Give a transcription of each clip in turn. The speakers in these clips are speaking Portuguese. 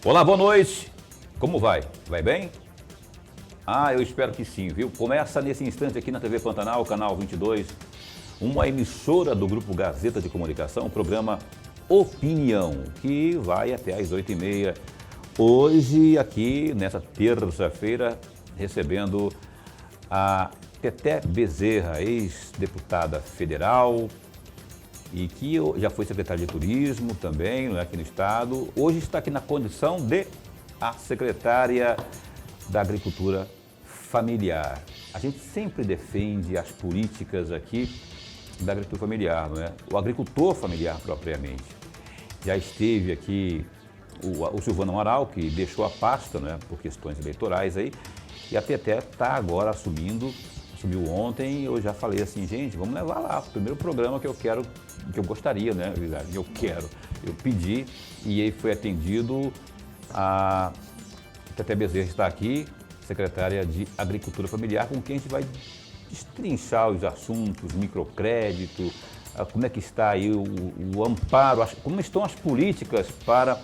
Olá, boa noite. Como vai? Vai bem? Eu espero que sim, viu? Começa nesse instante aqui na TV Pantanal, canal 22, uma emissora do Grupo Gazeta de Comunicação, o programa Opinião, que vai até às 8h30. Hoje, aqui, nessa terça-feira, recebendo a Teté Bezerra, ex-deputada federal, e que já foi secretária de Turismo também, aqui no Estado. Hoje está aqui na condição de a secretária da Agricultura Familiar. A gente sempre defende as políticas aqui da agricultura familiar, não é? O agricultor familiar propriamente. Já esteve aqui o Silvano Amaral, que deixou a pasta, né, por questões eleitorais aí, e a Teté está agora assumiu ontem. Eu já falei assim, gente, vamos levar lá o primeiro programa que eu gostaria, né, eu pedi, e aí foi atendido. A Teté Bezerra está aqui, secretária de Agricultura Familiar, com quem a gente vai destrinchar os assuntos, microcrédito, como é que está aí o amparo, como estão as políticas para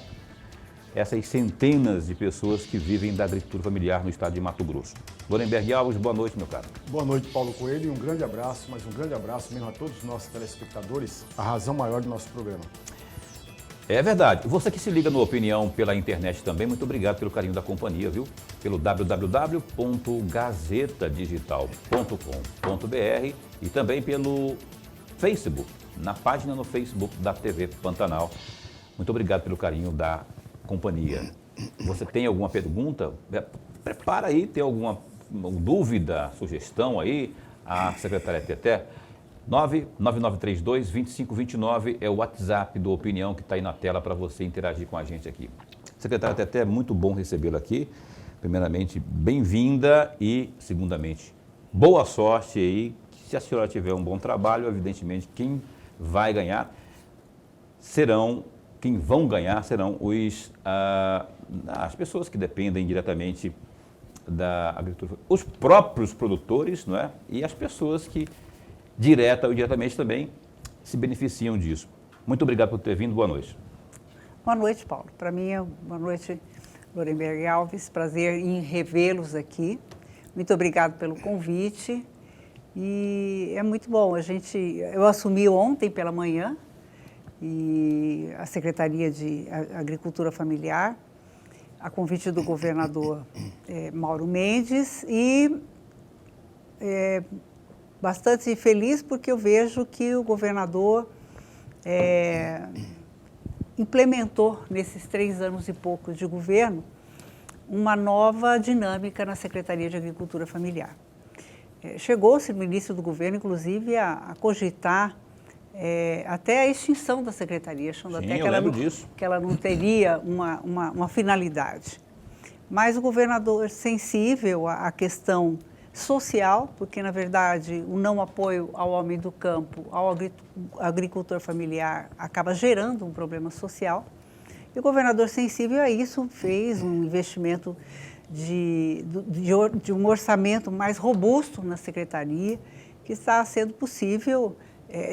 essas centenas de pessoas que vivem da agricultura familiar no estado de Mato Grosso. Lorenberg Alves, boa noite, meu caro. Boa noite, Paulo Coelho, e um grande abraço, mas um grande abraço mesmo a todos os nossos telespectadores, a razão maior do nosso programa. É verdade. Você que se liga no Opinião pela internet também, muito obrigado pelo carinho da companhia, viu? Pelo www.gazetadigital.com.br e também pelo Facebook, na página no Facebook da TV Pantanal. Muito obrigado pelo carinho da companhia. Você tem alguma pergunta? Prepara aí, tem alguma dúvida, sugestão aí, a secretária Teté? 99932-2529 é o WhatsApp do Opinião que está aí na tela para você interagir com a gente aqui. Secretária Teté, é muito bom recebê-la aqui. Primeiramente, bem-vinda e, segundamente, boa sorte aí. Se a senhora tiver um bom trabalho, evidentemente, quem vão ganhar serão as pessoas que dependem diretamente da agricultura, os próprios produtores, não é? E as pessoas que direta ou indiretamente também se beneficiam disso. Muito obrigado por ter vindo, boa noite. Boa noite, Paulo. Para mim é boa noite, Lorenberg Alves, prazer em revê-los aqui. Muito obrigado pelo convite e é muito bom. Eu assumi ontem pela manhã e a Secretaria de Agricultura Familiar, a convite do governador Mauro Mendes e bastante feliz porque eu vejo que o governador implementou nesses 3 anos e pouco de governo uma nova dinâmica na Secretaria de Agricultura Familiar. Chegou-se no início do governo, inclusive, a cogitar até a extinção da secretaria, achando até que ela não teria uma finalidade. Mas o governador, sensível à questão social, porque, na verdade, o não apoio ao homem do campo, ao agricultor familiar, acaba gerando um problema social. E o governador, sensível a isso, fez um investimento de um orçamento mais robusto na secretaria, que está sendo possível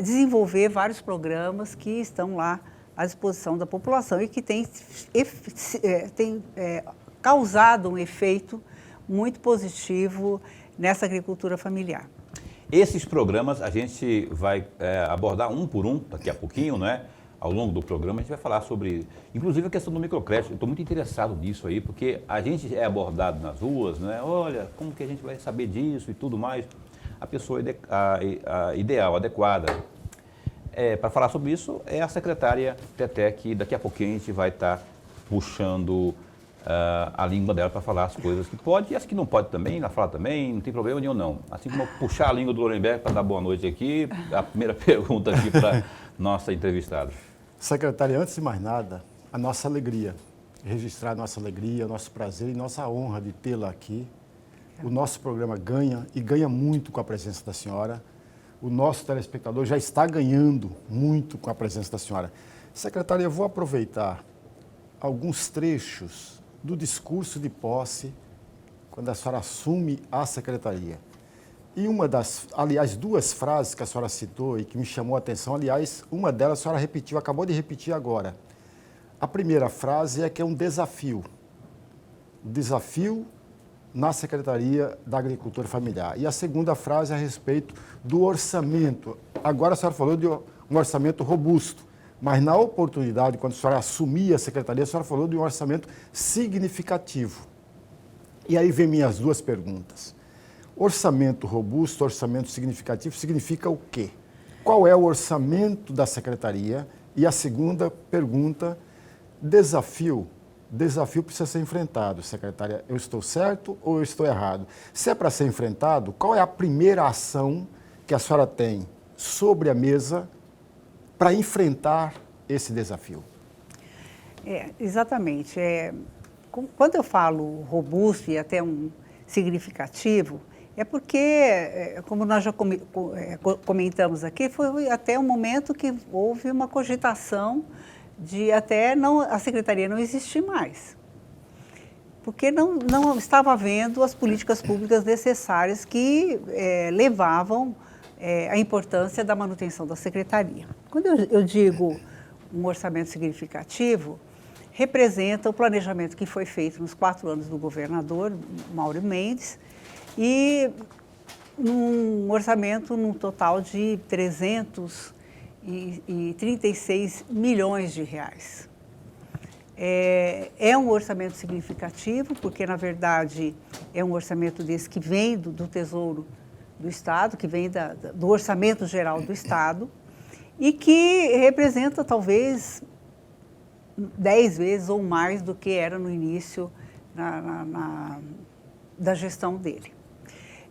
desenvolver vários programas que estão lá à disposição da população e que tem causado um efeito muito positivo nessa agricultura familiar. Esses programas a gente vai abordar um por um daqui a pouquinho, né? Ao longo do programa a gente vai falar sobre, inclusive, a questão do microcrédito. Eu estou muito interessado nisso aí, porque a gente é abordado nas ruas, né? Olha, como que a gente vai saber disso e tudo mais. A pessoa ideal, adequada para falar sobre isso é a secretária Teté, que daqui a pouquinho a gente vai estar puxando a língua dela para falar as coisas que pode e as que não pode também, ela fala também, não tem problema nenhum não. Assim como puxar a língua do Lorenberg para dar boa noite aqui, a primeira pergunta aqui para nossa entrevistada. Secretária, antes de mais nada, a nossa alegria, registrar a nossa alegria, nosso prazer e nossa honra de tê-la aqui. O nosso programa ganha e ganha muito com a presença da senhora. O nosso telespectador já está ganhando muito com a presença da senhora. Secretária, eu vou aproveitar alguns trechos do discurso de posse quando a senhora assume a secretaria. E aliás, 2 frases que a senhora citou e que me chamou a atenção, aliás, uma delas a senhora repetiu, acabou de repetir agora. A primeira frase é que é um desafio. Desafio na Secretaria da Agricultura Familiar. E a segunda frase é a respeito do orçamento. Agora a senhora falou de um orçamento robusto, mas na oportunidade, quando a senhora assumia a secretaria, a senhora falou de um orçamento significativo. E aí vem minhas duas perguntas. Orçamento robusto, orçamento significativo, significa o quê? Qual é o orçamento da secretaria? E a segunda pergunta, desafio precisa ser enfrentado, secretária. Eu estou certo ou eu estou errado? Se é para ser enfrentado, qual é a primeira ação que a senhora tem sobre a mesa para enfrentar esse desafio? Exatamente. Quando eu falo robusto e até um significativo, é porque, como nós já comentamos aqui, foi até um momento que houve uma cogitação de até a secretaria não existir mais, porque não estava havendo as políticas públicas necessárias que levavam a importância da manutenção da secretaria. Quando eu digo um orçamento significativo, representa o planejamento que foi feito nos 4 anos do governador Mauro Mendes e um orçamento num total de 336 milhões de reais. É um orçamento significativo, porque, na verdade, é um orçamento desse que vem do Tesouro do Estado, que vem do Orçamento Geral do Estado, e que representa, talvez, 10 vezes ou mais do que era no início da gestão dele.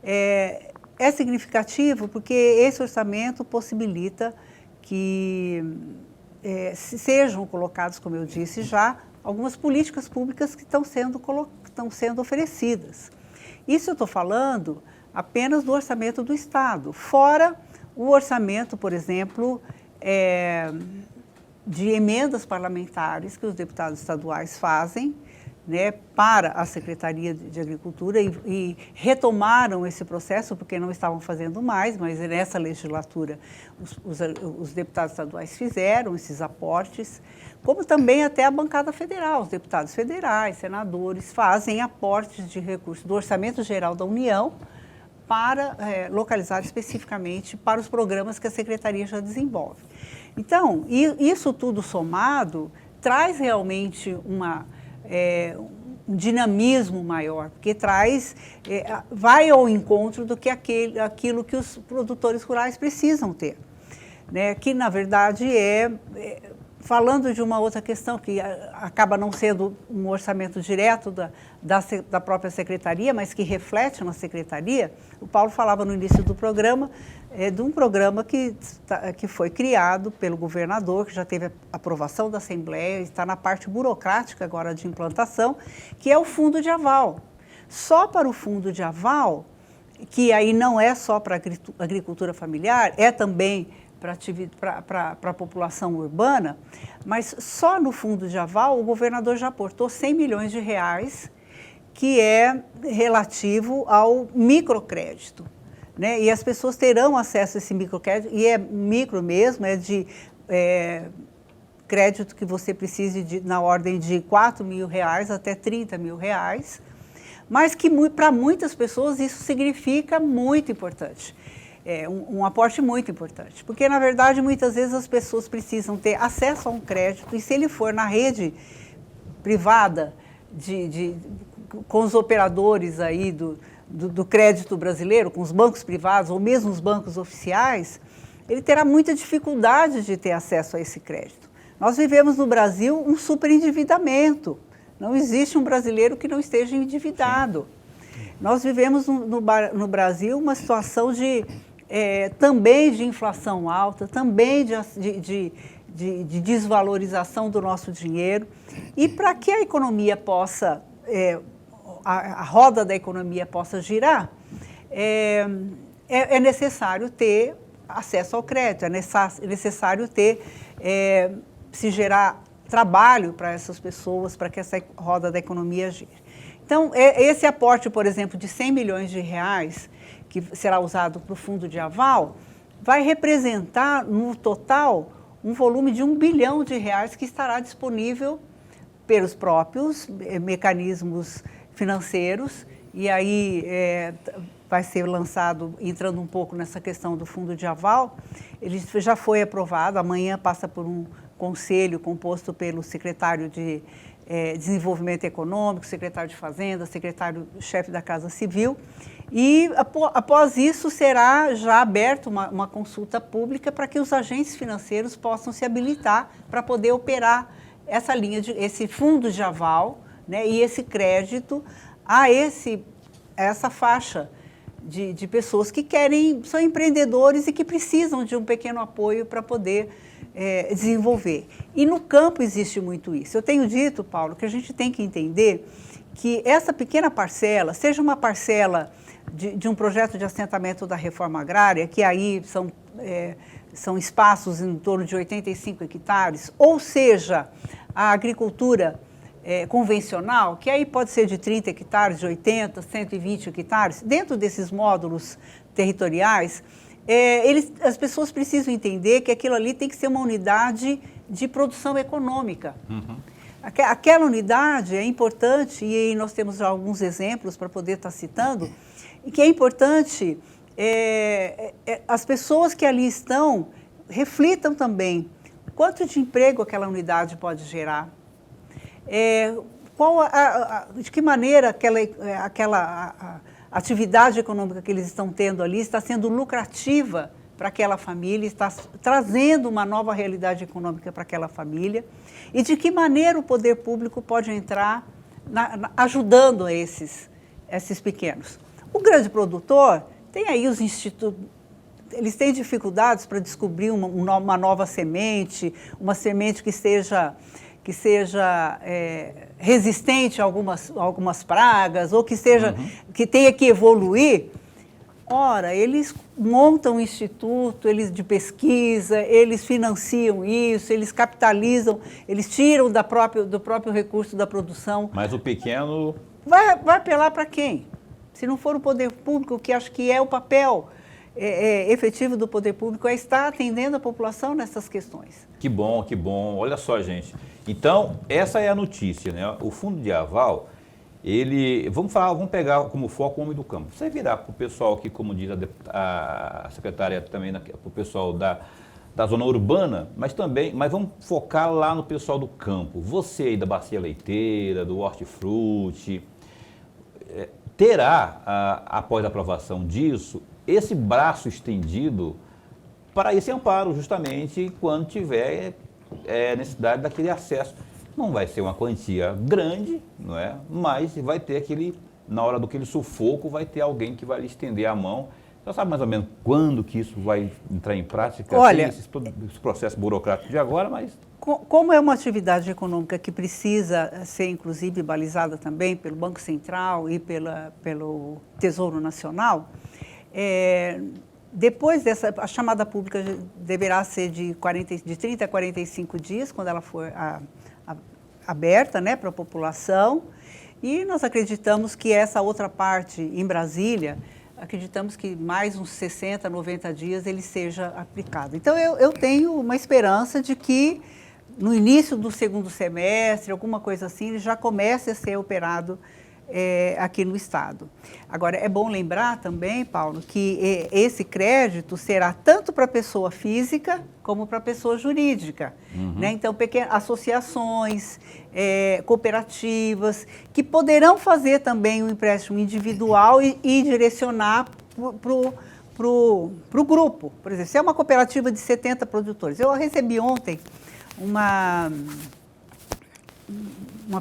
É significativo porque esse orçamento possibilita que sejam colocados, como eu disse já, algumas políticas públicas que estão sendo oferecidas. Isso eu estou falando apenas do orçamento do Estado, fora o orçamento, por exemplo, de emendas parlamentares que os deputados estaduais fazem, né, para a Secretaria de Agricultura e retomaram esse processo porque não estavam fazendo mais, mas nessa legislatura os deputados estaduais fizeram esses aportes, como também até a bancada federal, os deputados federais, senadores, fazem aportes de recursos do Orçamento Geral da União para localizar especificamente para os programas que a Secretaria já desenvolve. Então, isso tudo somado traz realmente um dinamismo maior, porque vai ao encontro do que aquilo que os produtores rurais precisam ter, né? Que, na verdade, falando de uma outra questão que acaba não sendo um orçamento direto da própria secretaria, mas que reflete na secretaria, o Paulo falava no início do programa, de um programa que foi criado pelo governador, que já teve a aprovação da Assembleia, está na parte burocrática agora de implantação, que é o Fundo de Aval. Só para o Fundo de Aval, que aí não é só para a agricultura familiar, é também para a população urbana, mas só no Fundo de Aval o governador já aportou 100 milhões de reais, que é relativo ao microcrédito, né? E as pessoas terão acesso a esse microcrédito, e é micro mesmo, é de crédito que você precise na ordem de R$4 mil até R$30 mil, mas que para muitas pessoas isso significa muito importante. Um aporte muito importante, porque, na verdade, muitas vezes as pessoas precisam ter acesso a um crédito, e se ele for na rede privada, com os operadores aí do crédito brasileiro, com os bancos privados ou mesmo os bancos oficiais, ele terá muita dificuldade de ter acesso a esse crédito. Nós vivemos no Brasil um superendividamento, não existe um brasileiro que não esteja endividado. Nós vivemos no Brasil uma situação também de inflação alta, também de desvalorização do nosso dinheiro. E para que a economia possa, a roda da economia possa girar, é necessário ter acesso ao crédito, é necessário se gerar trabalho para essas pessoas, para que essa roda da economia gire. Então, esse aporte, por exemplo, de 100 milhões de reais, que será usado para o Fundo de Aval, vai representar, no total, um volume de R$1 bilhão que estará disponível pelos próprios mecanismos financeiros, e aí vai ser lançado, entrando um pouco nessa questão do fundo de aval, ele já foi aprovado, amanhã passa por um conselho composto pelo secretário de Desenvolvimento Econômico, secretário de Fazenda, secretário-chefe da Casa Civil, e após isso será já aberta uma consulta pública para que os agentes financeiros possam se habilitar para poder operar essa linha, esse fundo de aval, né, e esse crédito a essa faixa de pessoas que são empreendedores e que precisam de um pequeno apoio para poder desenvolver. E no campo existe muito isso. Eu tenho dito, Paulo, que a gente tem que entender que essa pequena parcela, seja uma parcela de um projeto de assentamento da reforma agrária, que aí são espaços em torno de 85 hectares, ou seja, a agricultura convencional, que aí pode ser de 30 hectares, de 80, 120 hectares, dentro desses módulos territoriais, as pessoas precisam entender que aquilo ali tem que ser uma unidade de produção econômica. Uhum. Aquela unidade é importante, e aí nós temos já alguns exemplos para poder estar citando, e que é importante as pessoas que ali estão reflitam também quanto de emprego aquela unidade pode gerar, de que maneira aquela atividade econômica que eles estão tendo ali está sendo lucrativa para aquela família, está trazendo uma nova realidade econômica para aquela família, e de que maneira o poder público pode entrar ajudando esses pequenos. O grande produtor tem aí os institutos, eles têm dificuldades para descobrir uma nova semente, uma semente que seja resistente a algumas pragas, ou que tenha que evoluir. Ora, eles montam um instituto, eles de pesquisa, eles financiam isso, eles capitalizam, eles tiram do próprio recurso da produção. Mas o pequeno... Vai apelar para quem? Se não for o poder público, que acho que é o papel efetivo do poder público, é estar atendendo a população nessas questões. Que bom, que bom. Olha só, gente. Então, essa é a notícia, né? O fundo de aval, vamos pegar como foco o homem do campo. Você virar para o pessoal aqui, como diz a secretária também, para o pessoal da zona urbana, mas vamos focar lá no pessoal do campo. Você aí da bacia leiteira, do hortifruti, terá, após a aprovação disso, esse braço estendido para esse amparo, justamente quando tiver necessidade daquele acesso. Não vai ser uma quantia grande, não é? Mas vai ter na hora daquele sufoco, vai ter alguém que vai lhe estender a mão. Você sabe mais ou menos quando que isso vai entrar em prática? Olha, esse processo burocrático de agora, mas... Como é uma atividade econômica que precisa ser, inclusive, balizada também pelo Banco Central e pelo Tesouro Nacional, depois a chamada pública deverá ser de 30 a 45 dias, quando ela for aberta, né, para a população, e nós acreditamos que essa outra parte em Brasília, acreditamos que mais uns 60, 90 dias ele seja aplicado. Então, eu tenho uma esperança de que no início do segundo semestre, alguma coisa assim, ele já comece a ser operado aqui no Estado. Agora, é bom lembrar também, Paulo, que esse crédito será tanto para a pessoa física como para a pessoa jurídica. Uhum. Né? Então, associações, cooperativas, que poderão fazer também um empréstimo individual e direcionar para o grupo. Por exemplo, se é uma cooperativa de 70 produtores. Eu recebi ontem uma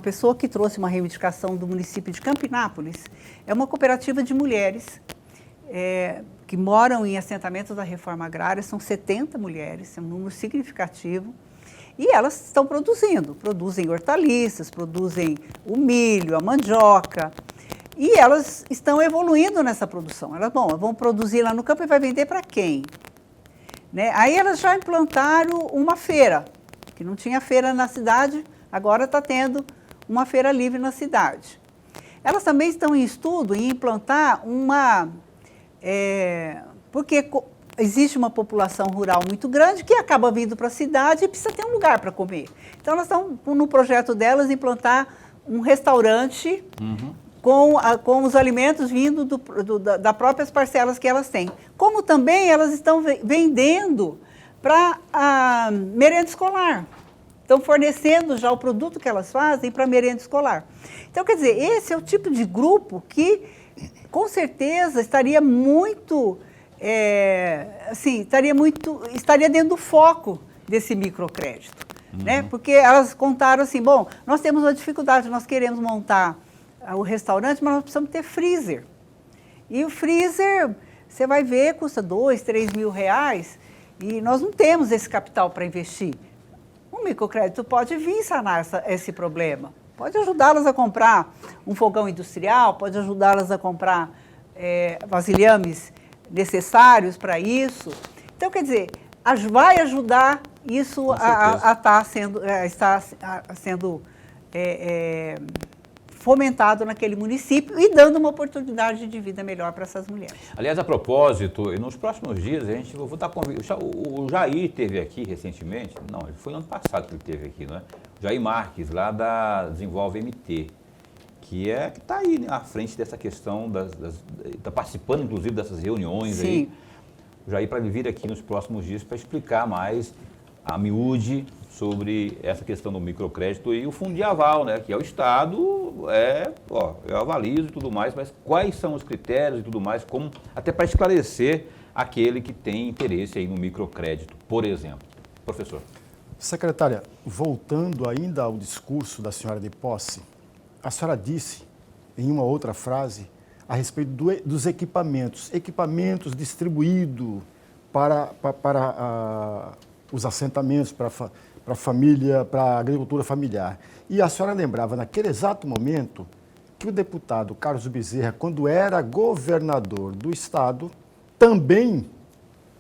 pessoa que trouxe uma reivindicação do município de Campinápolis. É uma cooperativa de mulheres que moram em assentamentos da reforma agrária, são 70 mulheres, é um número significativo, e elas estão produzem hortaliças, produzem o milho, a mandioca, e elas estão evoluindo nessa produção. Elas vão produzir lá no campo e vai vender para quem? Né? Aí elas já implantaram uma feira, que não tinha feira na cidade, agora está tendo uma feira livre na cidade. Elas também estão em estudo em implantar porque existe uma população rural muito grande que acaba vindo para a cidade e precisa ter um lugar para comer. Então, elas estão no projeto delas implantar um restaurante com os alimentos vindo das próprias parcelas que elas têm. Como também elas estão vendendo para a merenda escolar. Estão fornecendo já o produto que elas fazem para a merenda escolar. Então, quer dizer, esse é o tipo de grupo que, com certeza, estaria dentro do foco desse microcrédito. Né? Porque elas contaram assim, bom, nós temos uma dificuldade, nós queremos montar o restaurante, mas nós precisamos ter freezer. E o freezer, você vai ver, custa 2, 3 mil reais e nós não temos esse capital para investir. O microcrédito pode vir sanar esse problema. Pode ajudá-las a comprar um fogão industrial, pode ajudá-las a comprar vasilhames necessários para isso. Então, quer dizer, vai ajudar isso a estar sendo fomentado naquele município e dando uma oportunidade de vida melhor para essas mulheres. Aliás, a propósito, nos próximos dias, eu vou estar convidando. O Jair esteve aqui recentemente, não, foi no ano passado que ele esteve aqui, não é? O Jair Marques, lá da Desenvolve MT, que está aí à frente dessa questão, está participando, inclusive, dessas reuniões. Sim. Aí. O Jair para vir aqui nos próximos dias para explicar mais a miúde sobre essa questão do microcrédito e o fundo de aval, né? Que é o Estado, eu avalizo e tudo mais, mas quais são os critérios e tudo mais, até para esclarecer aquele que tem interesse aí no microcrédito, por exemplo. Professor. Secretária, voltando ainda ao discurso da senhora de posse, a senhora disse em uma outra frase a respeito dos equipamentos distribuídos para os assentamentos, para a família, para a agricultura familiar. E a senhora lembrava, naquele exato momento, que o deputado Carlos Bezerra, quando era governador do Estado, também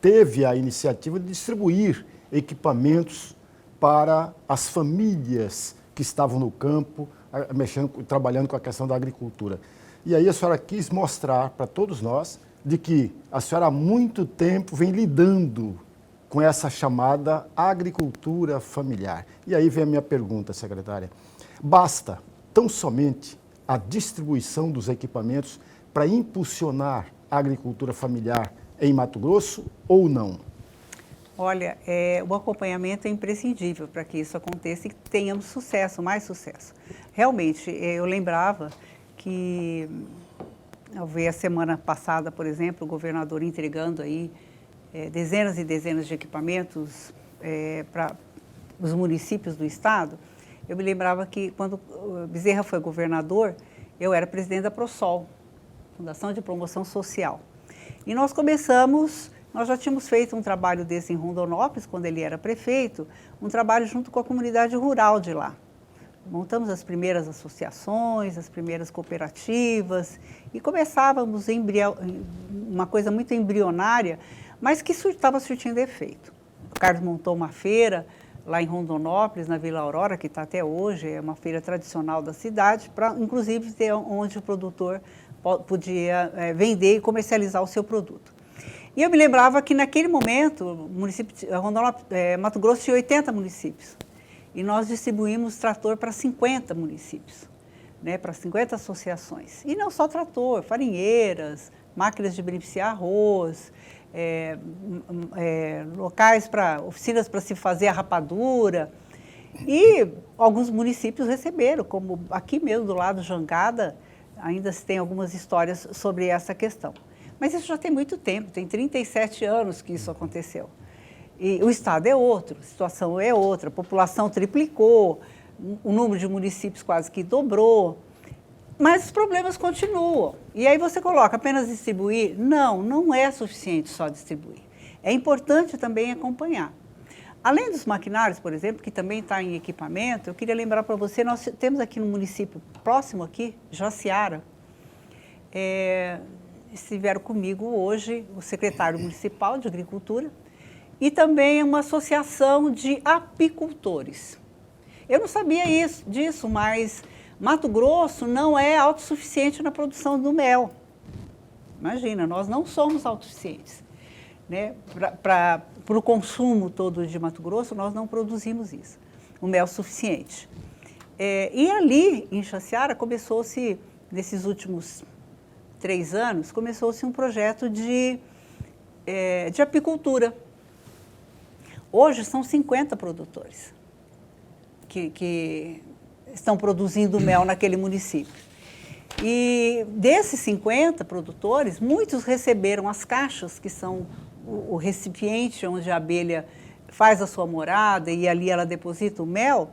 teve a iniciativa de distribuir equipamentos para as famílias que estavam no campo, trabalhando com a questão da agricultura. E aí a senhora quis mostrar para todos nós de que a senhora há muito tempo vem lidando com essa chamada agricultura familiar. E aí vem a minha pergunta, secretária. Basta tão somente a distribuição dos equipamentos para impulsionar a agricultura familiar em Mato Grosso ou não? Olha, o acompanhamento é imprescindível para que isso aconteça e que tenhamos sucesso, mais sucesso. Realmente, eu lembrava que, ao ver a semana passada, por exemplo, o governador entregando aí dezenas e dezenas de equipamentos para os municípios do estado, eu me lembrava que quando Bezerra foi governador, eu era presidente da ProSol, Fundação de Promoção Social. E nós já tínhamos feito um trabalho desse em Rondonópolis, quando ele era prefeito, um trabalho junto com a comunidade rural de lá. Montamos as primeiras associações, as primeiras cooperativas e começávamos uma coisa muito embrionária, mas que estava surtindo efeito. O Carlos montou uma feira lá em Rondonópolis, na Vila Aurora, que está até hoje, é uma feira tradicional da cidade, para inclusive ter onde o produtor podia vender e comercializar o seu produto. E eu me lembrava que naquele momento, o município de Mato Grosso tinha 80 municípios. E nós distribuímos trator para 50 municípios, né, para 50 associações. E não só trator, farinheiras, máquinas de beneficiar arroz, locais oficinas para se fazer a rapadura. E alguns municípios receberam, como aqui mesmo do lado, Jangada, ainda se tem algumas histórias sobre essa questão. Mas isso já tem muito tempo, tem 37 anos que isso aconteceu. E o estado é outro, a situação é outra, a população triplicou, o número de municípios quase que dobrou, mas os problemas continuam. E aí você coloca apenas distribuir? Não é suficiente só distribuir. É importante também acompanhar. Além dos maquinários, por exemplo, que também está em equipamento, eu queria lembrar para você, nós temos aqui no município próximo aqui, Jaciara, estiveram comigo hoje o secretário municipal de Agricultura e também uma associação de apicultores. Eu não sabia disso, mas Mato Grosso não é autossuficiente na produção do mel. Imagina, nós não somos autossuficientes. né? Para o consumo todo de Mato Grosso, nós não produzimos isso, o mel suficiente. E ali, em Jaciara, começou-se, nesses últimos 3 anos, começou-se um projeto de apicultura. Hoje são 50 produtores que estão produzindo mel naquele município. E desses 50 produtores, muitos receberam as caixas, que são o recipiente onde a abelha faz a sua morada e ali ela deposita o mel.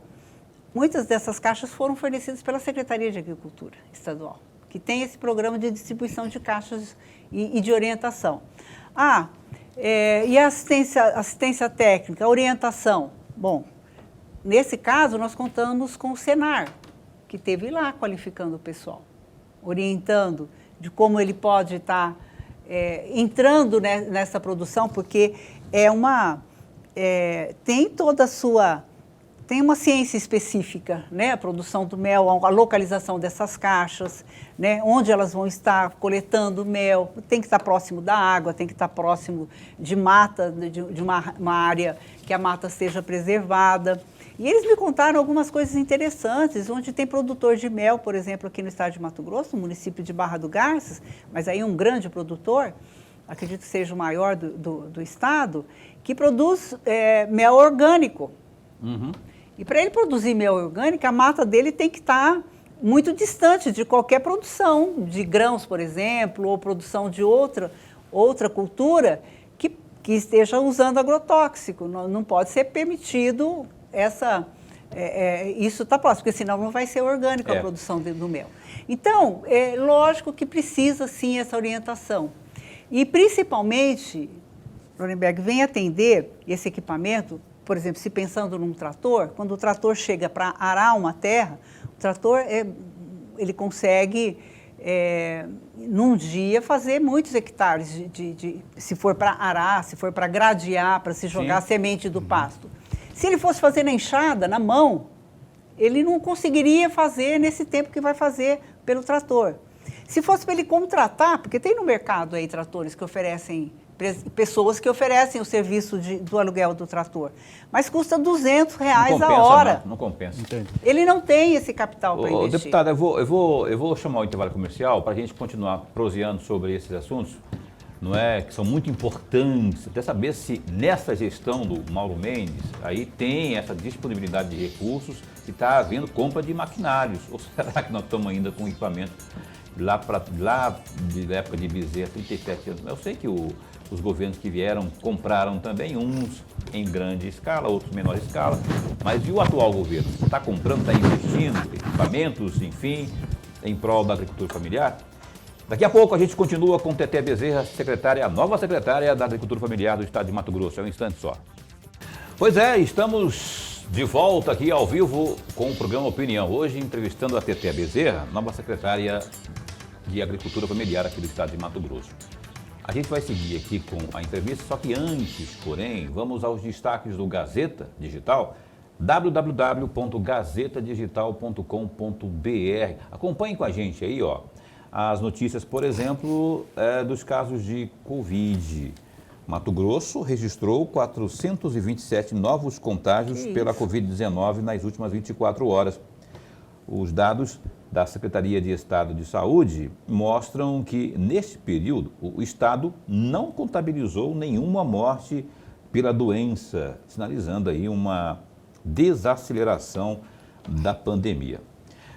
Muitas dessas caixas foram fornecidas pela Secretaria de Agricultura Estadual, que tem esse programa de distribuição de caixas e de orientação. E a assistência técnica, orientação. Bom, nesse caso nós contamos com o Senar, que esteve lá qualificando o pessoal, orientando de como ele pode estar entrando nessa produção, porque tem toda a sua... Tem uma ciência específica, né? A produção do mel, a localização dessas caixas, né? Onde elas vão estar coletando mel, tem que estar próximo da água, tem que estar próximo de mata, de uma área que a mata seja preservada. E eles me contaram algumas coisas interessantes, onde tem produtor de mel, por exemplo, aqui no estado de Mato Grosso, no município de Barra do Garças, mas aí um grande produtor, acredito que seja o maior do estado, que produz mel orgânico. Uhum. E para ele produzir mel orgânico, a mata dele tem que estar muito distante de qualquer produção de grãos, por exemplo, ou produção de outra cultura que esteja usando agrotóxico. Não pode ser permitido isso está próximo, porque senão não vai ser orgânico a produção do mel. Então, é lógico que precisa sim essa orientação. E principalmente, Lorenberg, vem atender esse equipamento. Por exemplo, se pensando num trator, quando o trator chega para arar uma terra, o trator ele consegue, num dia, fazer muitos hectares, se for para arar, se for para gradear, para se jogar a semente do pasto. Se ele fosse fazer na enxada, na mão, ele não conseguiria fazer nesse tempo que vai fazer pelo trator. Se fosse para ele contratar, porque tem no mercado aí tratores que oferecem... pessoas que oferecem o serviço do aluguel do trator. Mas custa R$200 a hora. Não compensa. Entendi. Ele não tem esse capital para investir. Deputada, eu vou chamar o intervalo comercial para a gente continuar proseando sobre esses assuntos, não é, que são muito importantes, até saber se nessa gestão do Mauro Mendes aí tem essa disponibilidade de recursos e está havendo compra de maquinários. Ou será que nós estamos ainda com equipamento lá da época de Bezerra, 37 anos? Eu sei que os governos que vieram compraram também, uns em grande escala, outros em menor escala, mas e o atual governo? Está comprando, está investindo equipamentos, enfim, em prol da agricultura familiar? Daqui a pouco a gente continua com Teté Bezerra, a nova secretária da Agricultura Familiar do estado de Mato Grosso. É um instante só. Pois é, estamos de volta aqui ao vivo com o programa Opinião. Hoje entrevistando a Teté Bezerra, nova secretária de Agricultura Familiar aqui do estado de Mato Grosso. A gente vai seguir aqui com a entrevista, só que antes, porém, vamos aos destaques do Gazeta Digital, www.gazetadigital.com.br. Acompanhem com a gente aí, ó, as notícias, por exemplo, dos casos de Covid. Mato Grosso registrou 427 novos contágios pela Covid-19 nas últimas 24 horas. Os dados da Secretaria de Estado de Saúde mostram que, neste período, o Estado não contabilizou nenhuma morte pela doença, sinalizando aí uma desaceleração da pandemia.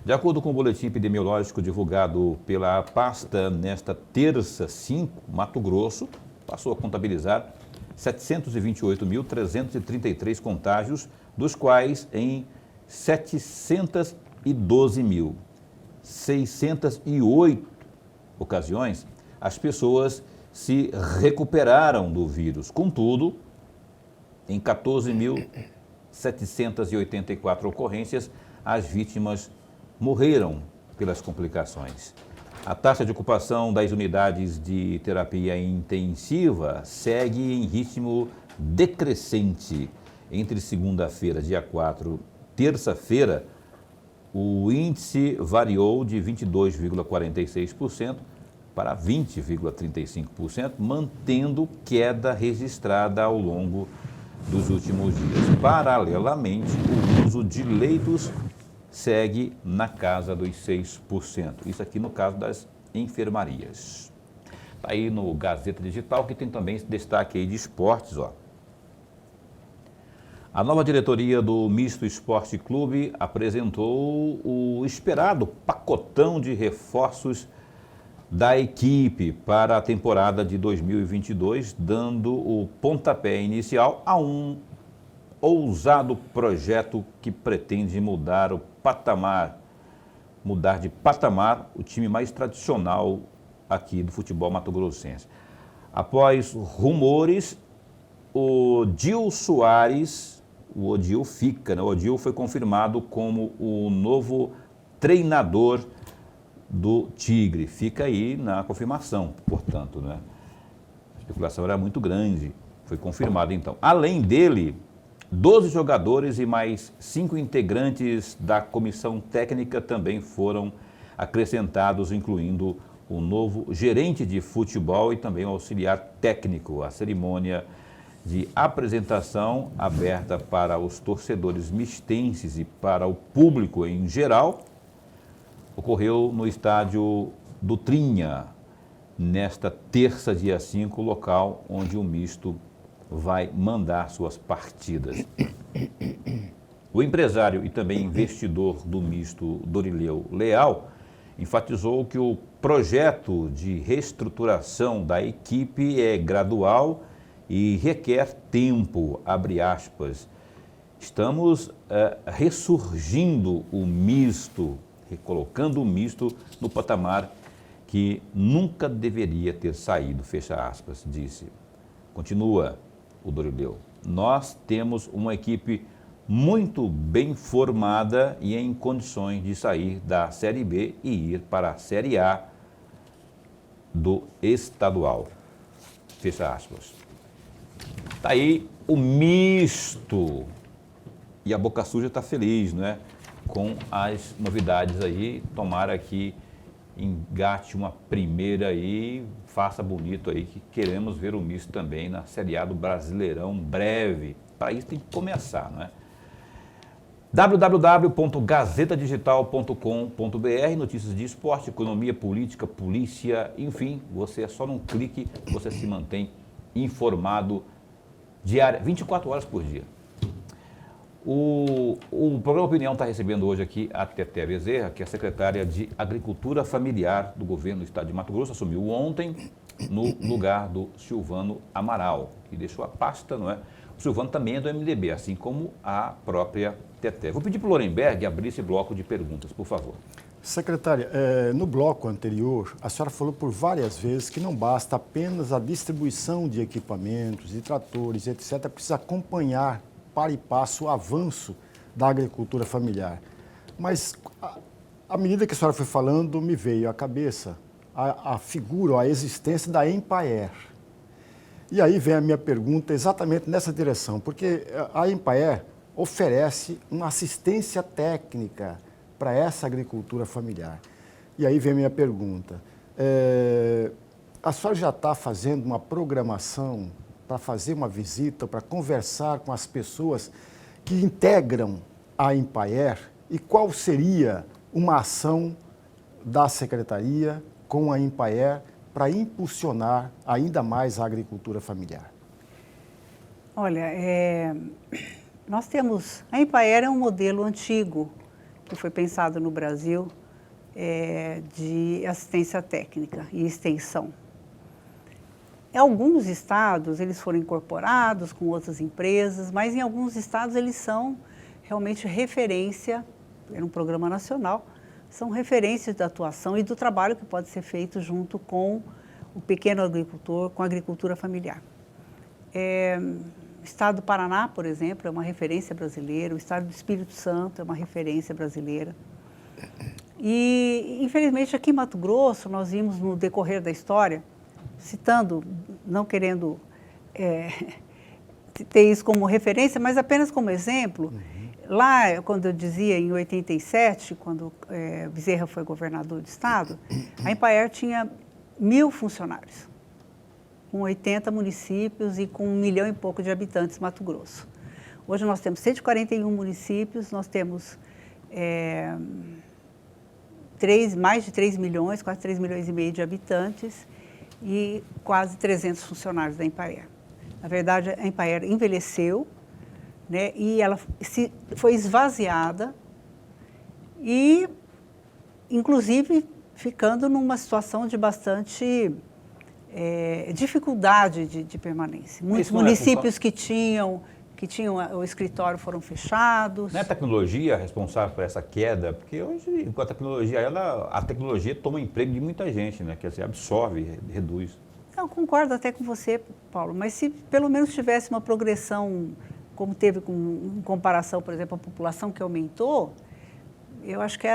De acordo com o boletim epidemiológico divulgado pela pasta nesta terça 5, Mato Grosso passou a contabilizar 728.333 contágios, dos quais em 712.608 ocasiões as pessoas se recuperaram do vírus. Contudo, em 14.784 ocorrências, as vítimas morreram pelas complicações. A taxa de ocupação das unidades de terapia intensiva segue em ritmo decrescente. Entre segunda-feira, dia 4, terça-feira, o índice variou de 22,46% para 20,35%, mantendo queda registrada ao longo dos últimos dias. Paralelamente, o uso de leitos segue na casa dos 6%. Isso aqui no caso das enfermarias. Está aí no Gazeta Digital, que tem também esse destaque aí de esportes, ó. A nova diretoria do Misto Esporte Clube apresentou o esperado pacotão de reforços da equipe para a temporada de 2022, dando o pontapé inicial a um ousado projeto que pretende mudar de patamar o time mais tradicional aqui do futebol mato-grossense. Após rumores, o Odil Soares, o Odil fica, né? O Odil foi confirmado como o novo treinador do Tigre. Fica aí na confirmação, portanto, né? A especulação era muito grande, foi confirmado então. Além dele, 12 jogadores e mais 5 integrantes da comissão técnica também foram acrescentados, incluindo o novo gerente de futebol e também o auxiliar técnico. A cerimônia de apresentação aberta para os torcedores mistenses e para o público em geral ocorreu no estádio do Trinha, nesta terça, dia 5, local onde o Misto vai mandar suas partidas. O empresário e também investidor do Misto, Dorileu Leal, enfatizou que o projeto de reestruturação da equipe é gradual e requer tempo, abre aspas. Estamos ressurgindo o Misto, recolocando o Misto no patamar que nunca deveria ter saído, fecha aspas, disse. Continua o Dorileu. Nós temos uma equipe muito bem formada e em condições de sair da Série B e ir para a Série A do estadual. Fecha aspas. Está aí o Misto. E a Boca Suja está feliz, né? Com as novidades aí. Tomara que engate uma primeira aí, faça bonito aí, que queremos ver o Misto também na Série A do Brasileirão breve. Para isso tem que começar, né? www.gazetadigital.com.br, notícias de esporte, economia, política, polícia, enfim, você é só num clique, você se mantém informado diário, 24 horas por dia. O programa Opinião está recebendo hoje aqui a Teté Bezerra, que é secretária de Agricultura Familiar do governo do estado de Mato Grosso, assumiu ontem no lugar do Silvano Amaral, que deixou a pasta, não é? O Silvano também é do MDB, assim como a própria Teté. Vou pedir para o Lorenberg abrir esse bloco de perguntas, por favor. Secretária, no bloco anterior, a senhora falou por várias vezes que não basta apenas a distribuição de equipamentos, de tratores, etc. Precisa acompanhar para e passo o avanço da agricultura familiar. Mas, à medida que a senhora foi falando, me veio à cabeça a figura, a existência da Empaer. E aí vem a minha pergunta exatamente nessa direção, porque a Empaer oferece uma assistência técnica para essa agricultura familiar. E aí vem a minha pergunta. A senhora já está fazendo uma programação para fazer uma visita, para conversar com as pessoas que integram a Empaer? E qual seria uma ação da Secretaria com a Empaer para impulsionar ainda mais a agricultura familiar? Olha, nós temos... A Empaer é um modelo antigo que foi pensado no Brasil de assistência técnica e extensão. Em alguns estados, eles foram incorporados com outras empresas, mas em alguns estados eles são realmente referência, era um programa nacional, são referências da atuação e do trabalho que pode ser feito junto com o pequeno agricultor, com a agricultura familiar. O estado do Paraná, por exemplo, é uma referência brasileira, o estado do Espírito Santo é uma referência brasileira. E, infelizmente, aqui em Mato Grosso, nós vimos no decorrer da história, citando, não querendo ter isso como referência, mas apenas como exemplo, lá, quando eu dizia em 87, quando Bezerra foi governador do estado, a Empaer tinha 1.000 funcionários, com 80 municípios e com 1 milhão e pouco de habitantes em Mato Grosso. Hoje nós temos 141 municípios, nós temos mais de 3 milhões, quase 3 milhões e meio de habitantes e quase 300 funcionários da Empaer. Na verdade, a Empaer envelheceu, né, e ela foi esvaziada e, inclusive, ficando numa situação de bastante dificuldade de permanência. Muitos municípios que tinham o escritório foram fechados. Não é a tecnologia responsável por essa queda? Porque hoje, com a tecnologia toma emprego de muita gente, né? Quer dizer, absorve, reduz. Eu concordo até com você, Paulo, mas se pelo menos tivesse uma progressão, como teve em comparação, por exemplo, a população que aumentou, eu acho que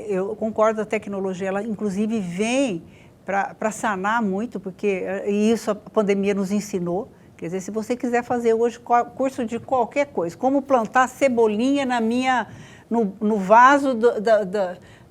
eu concordo, a tecnologia, ela inclusive vem para sanar muito, porque isso a pandemia nos ensinou. Quer dizer, se você quiser fazer hoje curso de qualquer coisa, como plantar cebolinha no vaso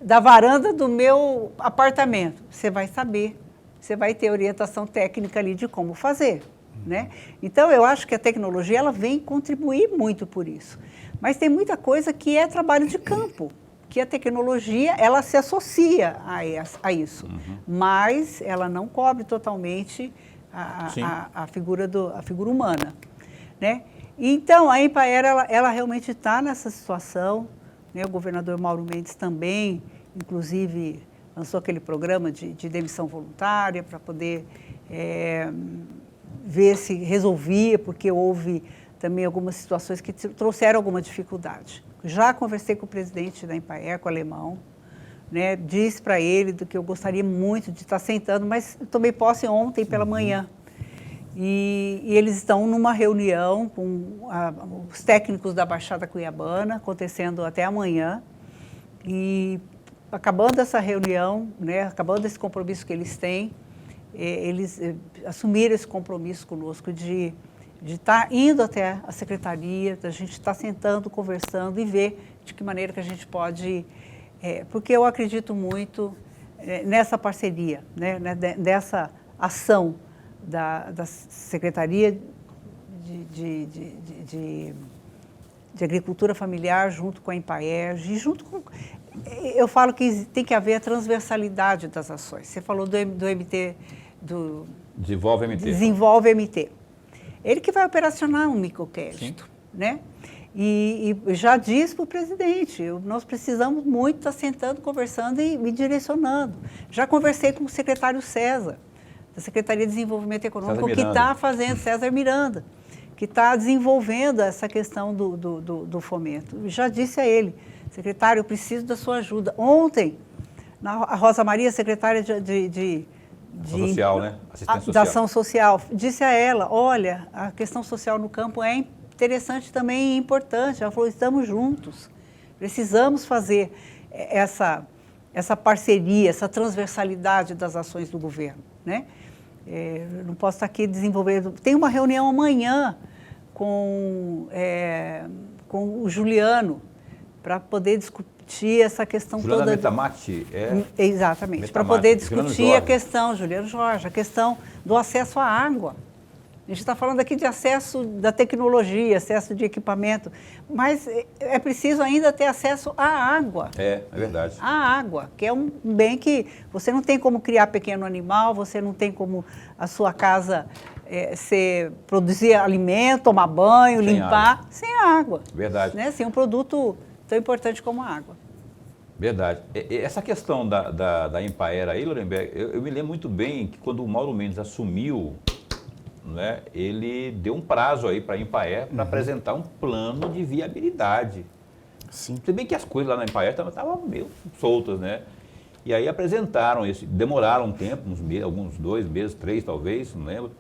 da varanda do meu apartamento, você vai saber, você vai ter orientação técnica ali de como fazer, né? Então, eu acho que a tecnologia, ela vem contribuir muito por isso. Mas tem muita coisa que é trabalho de campo, que a tecnologia, ela se associa a isso, mas ela não cobre totalmente a figura humana, né? Então, a Empaer, ela realmente está nessa situação, né? O governador Mauro Mendes também, inclusive, lançou aquele programa de demissão voluntária para poder ver se resolvia, porque houve também algumas situações que trouxeram alguma dificuldade. Já conversei com o presidente da Empaer, com o Alemão, né, disse para ele do que eu gostaria muito de estar sentando, mas eu tomei posse ontem pela manhã. E eles estão numa reunião com os técnicos da Baixada Cuiabana, acontecendo até amanhã. E acabando essa reunião, né, acabando esse compromisso que eles têm, eles assumiram esse compromisso conosco de estar indo até a secretaria, da gente estar sentando, conversando e ver de que maneira que a gente pode... porque eu acredito muito nessa parceria, né, dessa ação da Secretaria de Agricultura Familiar junto com a Empaer, eu falo que tem que haver a transversalidade das ações. Você falou do MT, do Desenvolve MT. Desenvolve MT. Ele que vai operacionar um microcrédito, né? E já disse para o presidente, nós precisamos muito estar sentando, conversando e me direcionando. Já conversei com o secretário César, da Secretaria de Desenvolvimento Econômico, que está fazendo, César Miranda, que está desenvolvendo essa questão do fomento. Já disse a ele, secretário, eu preciso da sua ajuda. Ontem, a Rosa Maria, secretária social, né? Assistência social. Da ação social, disse a ela, olha, a questão social no campo é interessante também e importante. Ela falou, estamos juntos, precisamos fazer essa parceria, essa transversalidade das ações do governo, né? Não posso estar aqui desenvolvendo... Tem uma reunião amanhã com o Juliano, para poder discutir essa questão Juliano toda... Metamati Exatamente, para poder discutir a questão, Juliano Jorge, a questão do acesso à água. A gente está falando aqui de acesso da tecnologia, acesso de equipamento, mas é preciso ainda ter acesso à água. É verdade. A água, que é um bem que você não tem como criar pequeno animal, você não tem como a sua casa produzir alimento, tomar banho, limpar, sem água. Verdade. Né? Sem um produto tão importante como a água. Verdade. Essa questão da Empaer aí, Lorenberg, eu me lembro muito bem que quando o Mauro Mendes assumiu, né, ele deu um prazo aí para a Empaer para apresentar um plano de viabilidade. Sim. Se bem que as coisas lá na Empaer estavam meio soltas, né? E aí apresentaram demoraram um tempo, alguns 2 meses, 3 talvez, não lembro,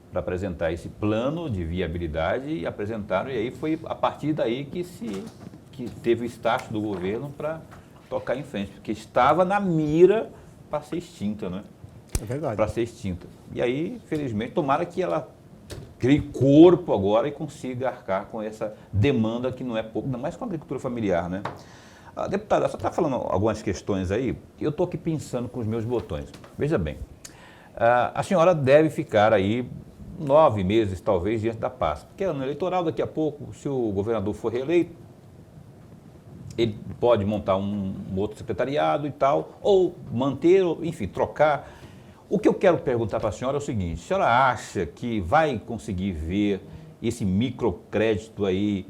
para apresentar esse plano de viabilidade e apresentaram, e aí foi a partir daí que teve o start do governo para tocar em frente, porque estava na mira para ser extinta, né? É verdade. Para ser extinta. E aí, felizmente, tomara que ela crie corpo agora e consiga arcar com essa demanda que não é pouco, ainda mais com a agricultura familiar, né? Deputada, só está falando algumas questões aí, eu estou aqui pensando com os meus botões. Veja bem, a senhora deve ficar aí 9 meses, talvez, diante da pasta. Porque é ano eleitoral, daqui a pouco, se o governador for reeleito, ele pode montar um outro secretariado e tal, ou manter, enfim, trocar. O que eu quero perguntar para a senhora é o seguinte: a senhora acha que vai conseguir ver esse microcrédito aí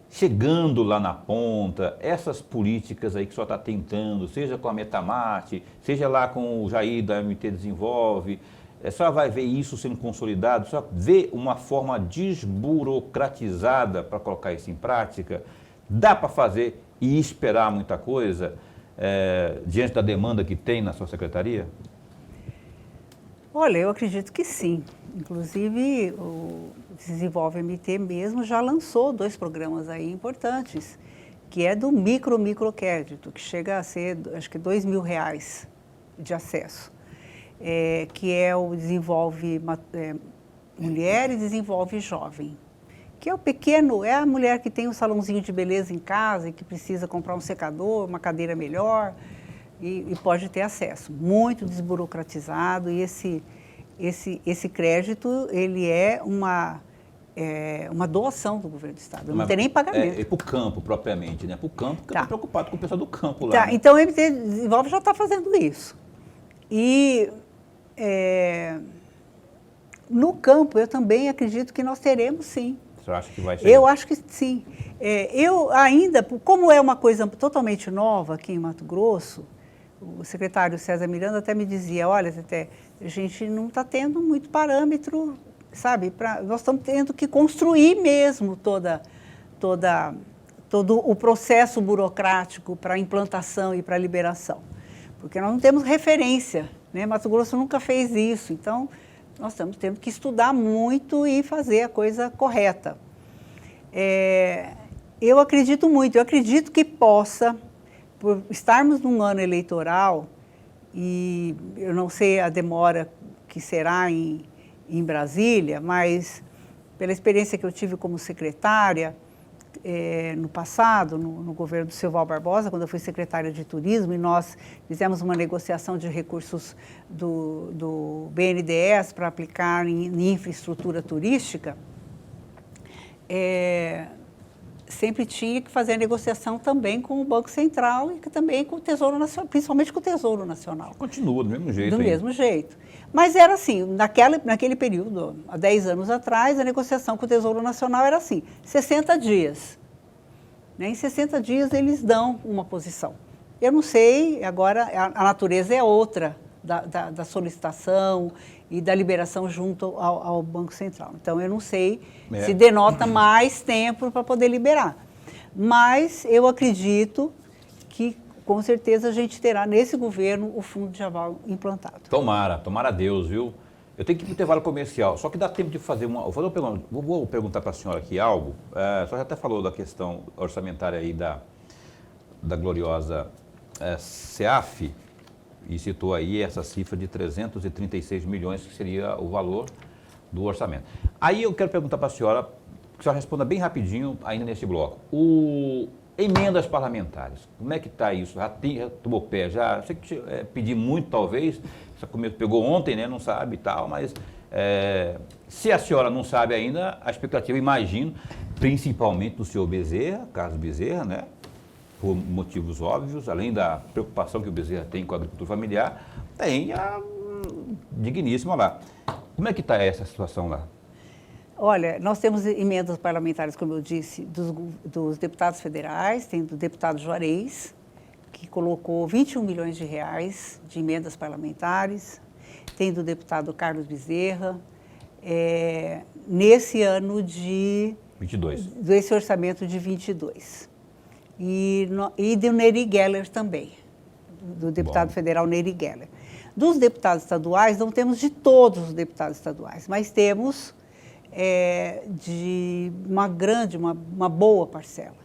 chegando lá na ponta, essas políticas aí que a senhora está tentando, seja com a Metamate, seja lá com o Jair da MT Desenvolve, a senhora vai ver isso sendo consolidado? A senhora vê uma forma desburocratizada para colocar isso em prática? Dá para fazer e esperar muita coisa diante da demanda que tem na sua secretaria? Olha, eu acredito que sim. Inclusive, o Desenvolve MT mesmo já lançou 2 programas aí importantes, que é do microcrédito, que chega a ser, acho que R$2.000 de acesso, que é o Desenvolve Mulher e Desenvolve Jovem, que é o pequeno, é a mulher que tem um salãozinho de beleza em casa e que precisa comprar um secador, uma cadeira melhor, e pode ter acesso. Muito desburocratizado, e esse crédito, ele é uma doação do governo do Estado, não tem nem pagamento. É para o campo, propriamente, né? Para o campo, porque eu estou preocupado com o pessoal do campo lá. Tá, né? Então o MT Desenvolve já está fazendo isso. E no campo, eu também acredito que nós teremos, sim. Você acha que vai chegar? Eu acho que sim. Eu ainda, como é uma coisa totalmente nova aqui em Mato Grosso, o secretário César Miranda até me dizia: olha, Tete, a gente não está tendo muito parâmetro, sabe? Nós estamos tendo que construir mesmo todo o processo burocrático para implantação e para liberação. Porque nós não temos referência, né? Mato Grosso nunca fez isso, então nós estamos tendo que estudar muito e fazer a coisa correta. Eu acredito muito, eu acredito que possa, por estarmos num ano eleitoral, e eu não sei a demora que será em Brasília, mas pela experiência que eu tive como secretária no passado, no governo do Silval Barbosa, quando eu fui secretária de turismo, e nós fizemos uma negociação de recursos do BNDES para aplicar em infraestrutura turística, sempre tinha que fazer a negociação também com o Banco Central e também com o Tesouro Nacional, principalmente com o Tesouro Nacional. Continua do mesmo jeito. Do mesmo jeito. Mas era assim, naquele período, há 10 anos atrás, a negociação com o Tesouro Nacional era assim, 60 dias. Né? Em 60 dias eles dão uma posição. Eu não sei, agora a natureza é outra da solicitação e da liberação junto ao Banco Central. Então, eu não sei se denota mais tempo para poder liberar. Mas eu acredito que, com certeza, a gente terá nesse governo o fundo de aval implantado. Tomara a Deus, viu? Eu tenho que ir para o intervalo comercial, só que dá tempo de fazer uma... Vou perguntar para a senhora aqui algo. A senhora até falou da questão orçamentária aí da gloriosa CEAF, e citou aí essa cifra de 336 milhões, que seria o valor do orçamento. Aí eu quero perguntar para a senhora, que a senhora responda bem rapidinho ainda nesse bloco. Emendas parlamentares, como é que está isso? Já tomou pé? Já sei que pedi muito, talvez, pegou ontem, né? Não sabe e tal, mas se a senhora não sabe ainda, a expectativa, imagino, principalmente do senhor Bezerra, Carlos Bezerra, né? Por motivos óbvios, além da preocupação que o Bezerra tem com a agricultura familiar, tem a digníssima lá. Como é que está essa situação lá? Olha, nós temos emendas parlamentares, como eu disse, dos deputados federais, tem do deputado Juarez, que colocou 21 milhões de reais de emendas parlamentares, tem do deputado Carlos Bezerra, nesse ano de... 22. Desse orçamento de 22. E do Neri Geller também, do deputado federal Neri Geller. Dos deputados estaduais, não temos de todos os deputados estaduais, mas temos de uma boa parcela.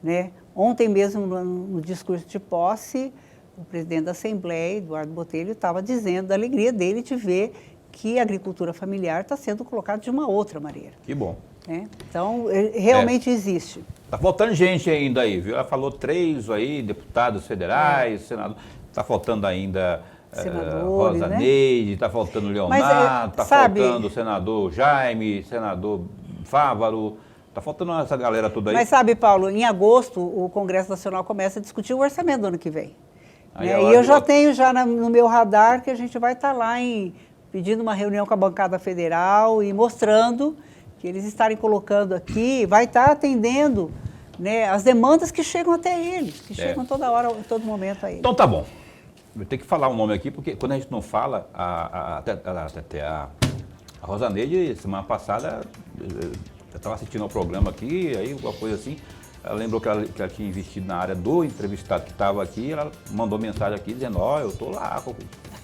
Né? Ontem mesmo, no discurso de posse, o presidente da Assembleia, Eduardo Botelho, estava dizendo da alegria dele de ver que a agricultura familiar está sendo colocada de uma outra maneira. Que bom. Né? Então, realmente existe. Está faltando gente ainda aí, viu? Ela falou 3 aí, deputados federais, senador. Está faltando ainda senadores, Rosa né? Neide, está faltando Leonardo, está sabe, faltando o senador Jaime, senador Fávaro, está faltando essa galera toda aí. Mas sabe, Paulo, em agosto o Congresso Nacional começa a discutir o orçamento do ano que vem. Aí Né? é E hora eu de- já tenho no meu radar que a gente vai estar lá pedindo uma reunião com a bancada federal e mostrando que eles estarem colocando aqui, vai estar atendendo, né, as demandas que chegam até eles, que chegam toda hora, em todo momento a eles. Então tá bom. Eu tenho que falar o nome aqui, porque quando a gente não fala, até a Rosa Neide, semana passada, eu estava assistindo ao programa aqui, aí uma coisa assim, ela lembrou que ela tinha investido na área do entrevistado que estava aqui, ela mandou mensagem aqui dizendo, eu estou lá,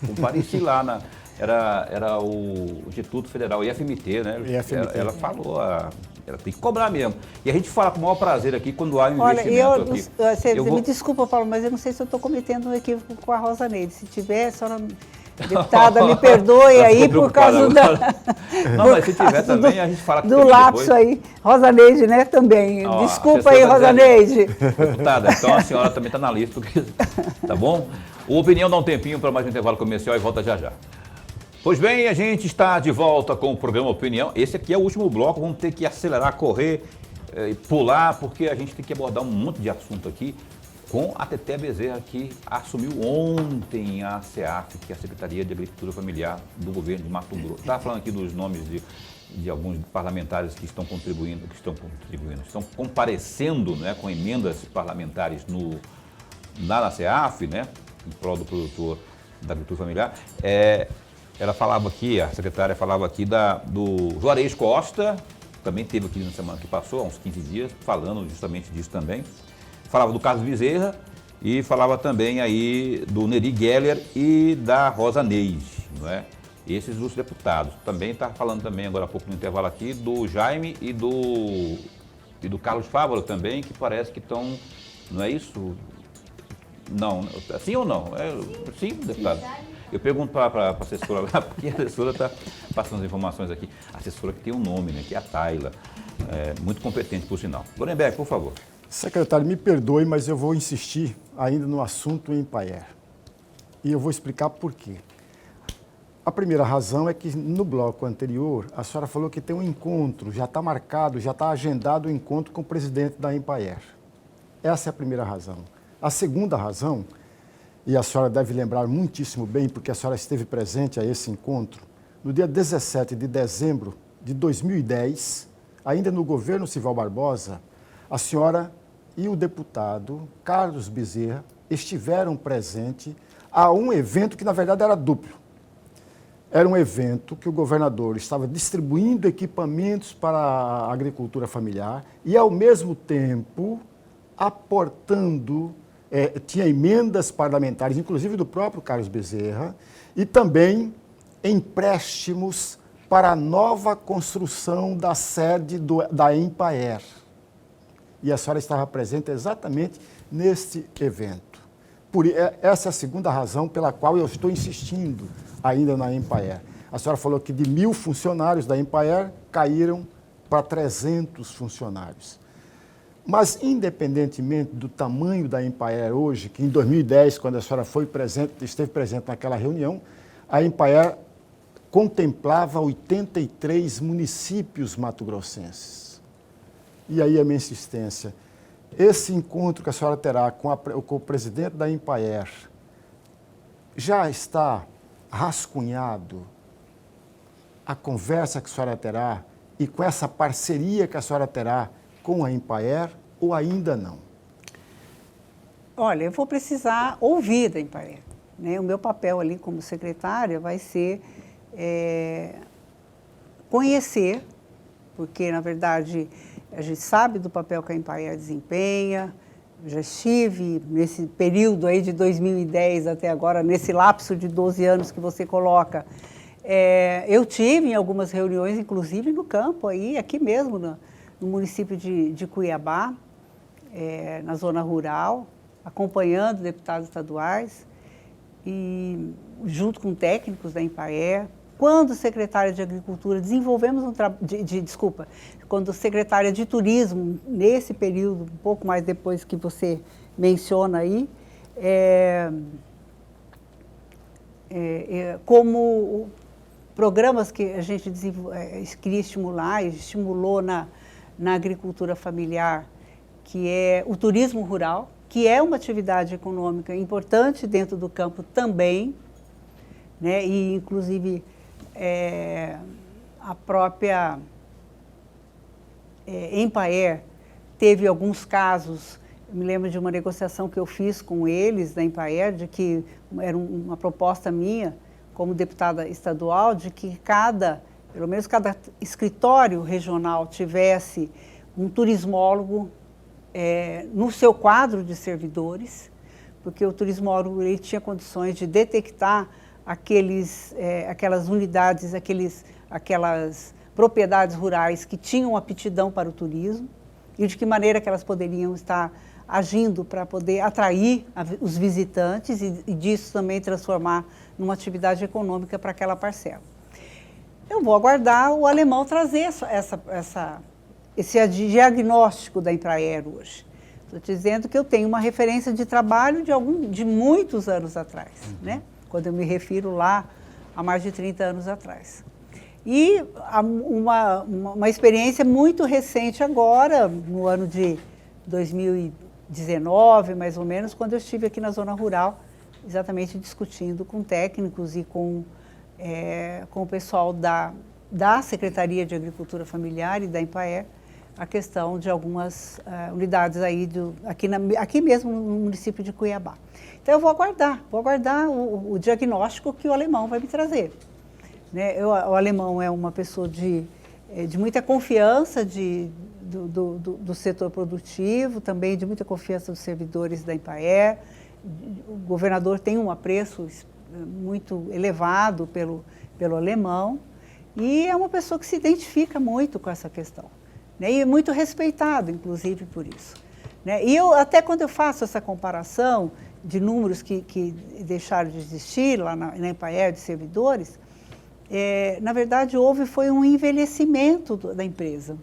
compareci lá, era o Instituto Federal, o IFMT, né? IFMT. Ela falou, ela tem que cobrar mesmo. E a gente fala com o maior prazer aqui quando há um Olha, investimento aqui. você Eu vou- me desculpa, Paulo, mas eu não sei se eu estou cometendo um equívoco com a Rosa Neide. Se tiver, a senhora, deputada, me perdoe Ela aí ficou por causa preocupada da... agora. Não, mas se tiver causa também, a gente fala aqui do também lapso depois. aí. Rosa Neide, né, também. Ó, Desculpa a aí, assessora Rosa Zé- Neide. Deputada, então a senhora também está na lista, tá bom? O Opinião dá um tempinho para mais um intervalo comercial e volta já já. Pois bem, a gente está de volta com o programa Opinião. Esse aqui é o último bloco, vamos ter que acelerar, correr, pular, porque a gente tem que abordar um monte de assunto aqui com a Teté Bezerra, que assumiu ontem a SEAF, que é a Secretaria de Agricultura Familiar do governo de Mato Grosso. Estava falando aqui dos nomes de alguns parlamentares que estão contribuindo, estão comparecendo, né, com emendas parlamentares na SEAF, né, em prol do produtor da agricultura familiar. Ela falava aqui, a secretária falava aqui do Juarez Costa, também teve aqui na semana que passou, há uns 15 dias, falando justamente disso também. Falava do Carlos Bezerra e falava também aí do Neri Geller e da Rosa Neide, não é? Esses dos deputados. Também está falando também agora há pouco no intervalo aqui do Jaime e do Carlos Fávaro também, que parece que estão, não é isso? Não, sim ou não? Sim, deputado. Eu pergunto para a assessora lá, porque a assessora está passando as informações aqui. A assessora que tem um nome, né, que é a Tayla, muito competente, por sinal. Lorenberg, por favor. Secretário, me perdoe, mas eu vou insistir ainda no assunto Empaier. E eu vou explicar por quê. A primeira razão é que no bloco anterior, a senhora falou que tem um encontro, já está marcado, já está agendado o encontro com o presidente da Empaier. Essa é a primeira razão. A segunda razão, e a senhora deve lembrar muitíssimo bem, porque a senhora esteve presente a esse encontro, no dia 17 de dezembro de 2010, ainda no governo Sival Barbosa, a senhora e o deputado Carlos Bezerra estiveram presentes a um evento que, na verdade, era duplo. Era um evento que o governador estava distribuindo equipamentos para a agricultura familiar e, ao mesmo tempo, aportando, tinha emendas parlamentares, inclusive do próprio Carlos Bezerra, e também empréstimos para a nova construção da sede da Empaier. E a senhora estava presente exatamente neste evento. Essa é a segunda razão pela qual eu estou insistindo ainda na Empaier. A senhora falou que de 1.000 funcionários da Empaier caíram para 300 funcionários. Mas, independentemente do tamanho da Empaier hoje, que em 2010, quando a senhora esteve presente naquela reunião, a Empaier contemplava 83 municípios mato-grossenses. E aí a minha insistência. Esse encontro que a senhora terá com o presidente da Empaier já está rascunhado a conversa que a senhora terá e com essa parceria que a senhora terá com a Empaier ou ainda não? Olha, eu vou precisar ouvir da Empaier, né? O meu papel ali como secretária vai ser conhecer, porque, na verdade, a gente sabe do papel que a Empaier desempenha. Eu já estive nesse período aí de 2010 até agora, nesse lapso de 12 anos que você coloca. Eu tive em algumas reuniões, inclusive no campo, aí, aqui mesmo, no município de Cuiabá, na zona rural, acompanhando deputados estaduais e junto com técnicos da Empaier. Quando secretária de Agricultura, desenvolvemos quando secretária de Turismo, nesse período, um pouco mais depois que você menciona aí, como programas que a gente queria estimular e estimulou na agricultura familiar, que é o turismo rural, que é uma atividade econômica importante dentro do campo também, né? E, inclusive, a própria Empaer teve alguns casos. Eu me lembro de uma negociação que eu fiz com eles, da Empaer, de que era uma proposta minha, como deputada estadual, de que pelo menos cada escritório regional tivesse um turismólogo no seu quadro de servidores, porque o turismólogo ele tinha condições de detectar aquelas unidades, aquelas propriedades rurais que tinham aptidão para o turismo e de que maneira que elas poderiam estar agindo para poder atrair os visitantes e disso também transformar numa atividade econômica para aquela parcela. Eu vou aguardar o alemão trazer esse diagnóstico da Embraer hoje. Estou dizendo que eu tenho uma referência de trabalho de muitos anos atrás, né? Quando eu me refiro lá a mais de 30 anos atrás. E uma experiência muito recente agora, no ano de 2019, mais ou menos, quando eu estive aqui na zona rural, exatamente discutindo com técnicos e com o pessoal da Secretaria de Agricultura Familiar e da Empaer, a questão de algumas unidades aí aqui mesmo no município de Cuiabá. Então eu vou aguardar o diagnóstico que o alemão vai me trazer. Né? O alemão é uma pessoa de muita confiança do setor produtivo, também de muita confiança dos servidores da Empaer. O governador tem um apreço muito elevado pelo alemão e é uma pessoa que se identifica muito com essa questão, né? E é muito respeitado, inclusive, por isso. Né? E até quando eu faço essa comparação de números que deixaram de existir lá na Empaer de servidores, na verdade foi um envelhecimento da empresa.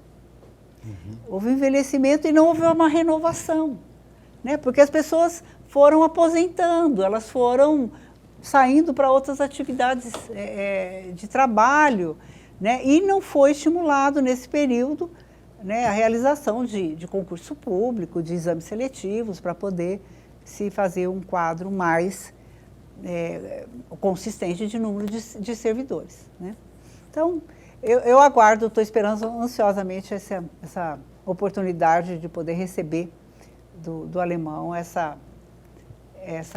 Houve um envelhecimento e não houve uma renovação, né? Porque as pessoas foram aposentando, elas foram saindo para outras atividades de trabalho, né? E não foi estimulado nesse período, né, a realização de concurso público, de exames seletivos, para poder se fazer um quadro mais consistente de número de servidores. Né? Então, eu aguardo, estou esperando ansiosamente essa oportunidade de poder receber do alemão essa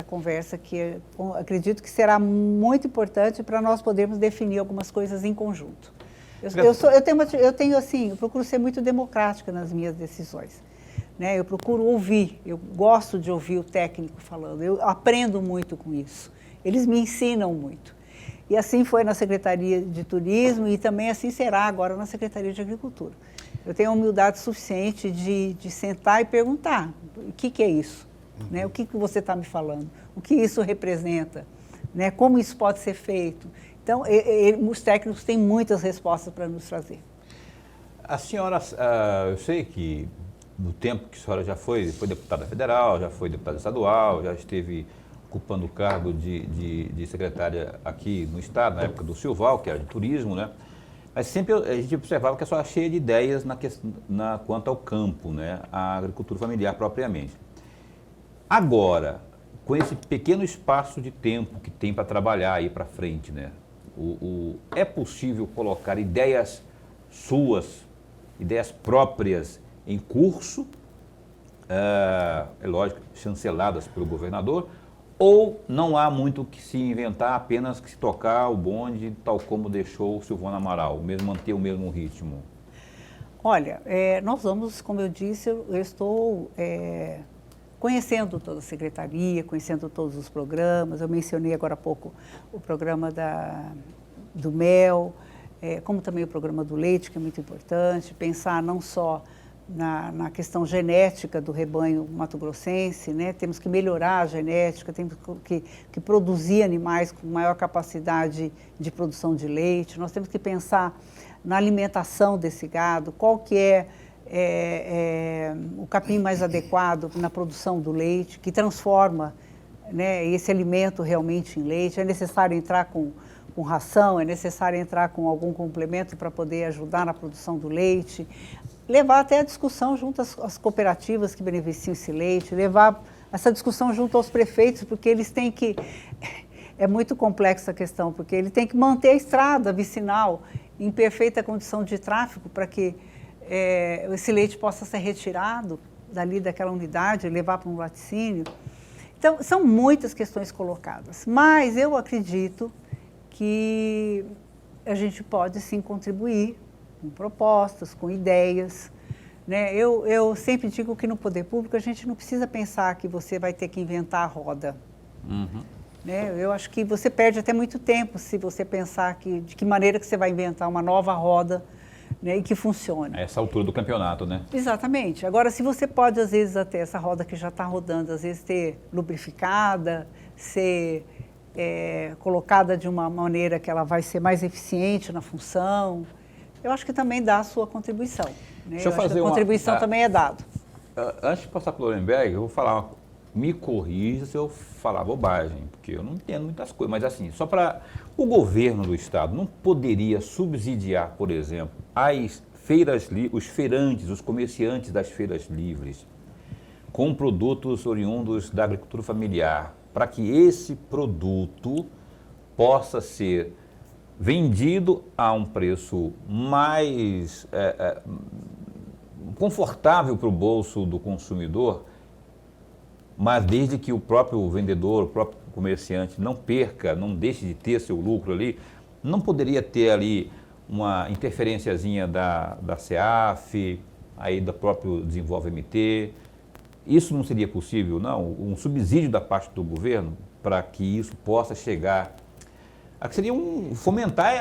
conversa que acredito que será muito importante para nós podermos definir algumas coisas em conjunto. Eu procuro ser muito democrática nas minhas decisões. Né? Eu procuro ouvir, eu gosto de ouvir o técnico falando, eu aprendo muito com isso. Eles me ensinam muito. E assim foi na Secretaria de Turismo e também assim será agora na Secretaria de Agricultura. Eu tenho a humildade suficiente de sentar e perguntar, o que é isso? Né? O que você está me falando? O que isso representa? Né? Como isso pode ser feito? Então, os técnicos têm muitas respostas para nos trazer. A senhora, eu sei que no tempo que a senhora já foi deputada federal, já foi deputada estadual, já esteve ocupando o cargo de secretária aqui no estado, na época do Silval, que era de turismo, né? Mas sempre a gente observava que a senhora cheia de ideias quanto ao campo, né? A agricultura familiar propriamente. Agora, com esse pequeno espaço de tempo que tem para trabalhar aí para frente, né? É possível colocar ideias suas, ideias próprias em curso, é lógico, chanceladas pelo governador, ou não há muito o que se inventar, apenas que se tocar o bonde, tal como deixou o Silvano Amaral, manter o mesmo ritmo? Olha, nós vamos, como eu disse, eu estou conhecendo toda a secretaria, conhecendo todos os programas. Eu mencionei agora há pouco o programa do mel, como também o programa do leite, que é muito importante, pensar não só na questão genética do rebanho mato-grossense, né? Temos que melhorar a genética, temos que produzir animais com maior capacidade de produção de leite, nós temos que pensar na alimentação desse gado, qual que é o capim mais adequado na produção do leite, que transforma né, esse alimento realmente em leite, é necessário entrar com ração, é necessário entrar com algum complemento para poder ajudar na produção do leite, levar até a discussão junto às cooperativas que beneficiam esse leite, levar essa discussão junto aos prefeitos, porque eles têm que... É muito complexa a questão, porque ele tem que manter a estrada vicinal em perfeita condição de tráfego para que esse leite possa ser retirado dali daquela unidade, levar para um laticínio. Então, são muitas questões colocadas, mas eu acredito que a gente pode sim contribuir com propostas, com ideias, né? Eu sempre digo que no poder público a gente não precisa pensar que você vai ter que inventar a roda. Né? Eu acho que você perde até muito tempo se você pensar de que maneira que você vai inventar uma nova roda, né, e que funcione. A essa altura do campeonato, né? Exatamente. Agora, se você pode, às vezes, até essa roda que já está rodando, às vezes ter lubrificada, ser colocada de uma maneira que ela vai ser mais eficiente na função, eu acho que também dá a sua contribuição. Né? Deixa eu fazer a contribuição também é dado. Antes de passar para o Lorenberg, eu vou falar, me corrija se eu falar bobagem, porque eu não entendo muitas coisas, mas assim, só para o governo do estado não poderia subsidiar, por exemplo, as feiras, os feirantes, os comerciantes das feiras livres, com produtos oriundos da agricultura familiar, para que esse produto possa ser vendido a um preço mais confortável para o bolso do consumidor, mas desde que o próprio vendedor, o próprio comerciante não perca, não deixe de ter seu lucro ali, não poderia ter ali uma interferenciazinha da CEAF, aí do próprio Desenvolve MT. Isso não seria possível, não? Um subsídio da parte do governo para que isso possa chegar. Seria fomentar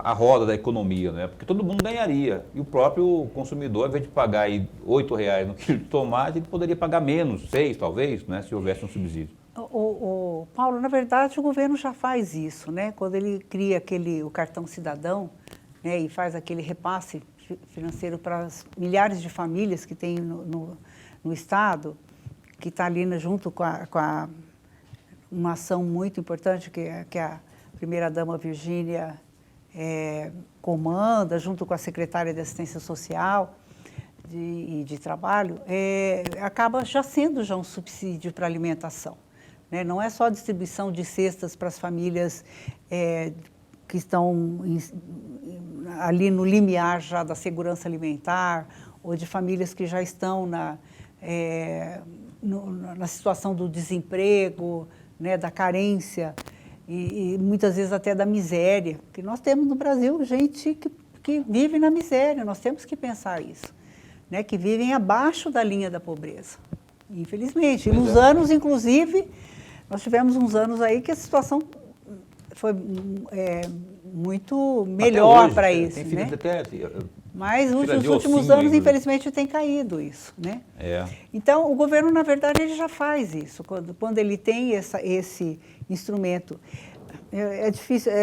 a roda da economia, né? Porque todo mundo ganharia. E o próprio consumidor, ao invés de pagar aí R$8 no quilo de tomate, ele poderia pagar menos, 6 talvez, né? Se houvesse um subsídio. Paulo, na verdade, o governo já faz isso, né? Quando ele cria o cartão cidadão, né, e faz aquele repasse financeiro para as milhares de famílias que tem no Estado, que está ali junto com uma ação muito importante que a primeira-dama Virgínia comanda, junto com a secretária de Assistência Social e de Trabalho, acaba já sendo um subsídio para alimentação. Né? Não é só a distribuição de cestas para as famílias que estão ali no limiar já da segurança alimentar, ou de famílias que já estão na situação do desemprego, né, da carência, e muitas vezes até da miséria, porque nós temos no Brasil gente que vive na miséria, nós temos que pensar isso, né, que vivem abaixo da linha da pobreza, infelizmente. E nos anos, inclusive, nós tivemos uns anos aí que a situação foi muito melhor para isso, né? Mas nos últimos anos, infelizmente, tem caído isso, né? Então, o governo, na verdade, ele já faz isso. Quando ele tem esse instrumento. É difícil,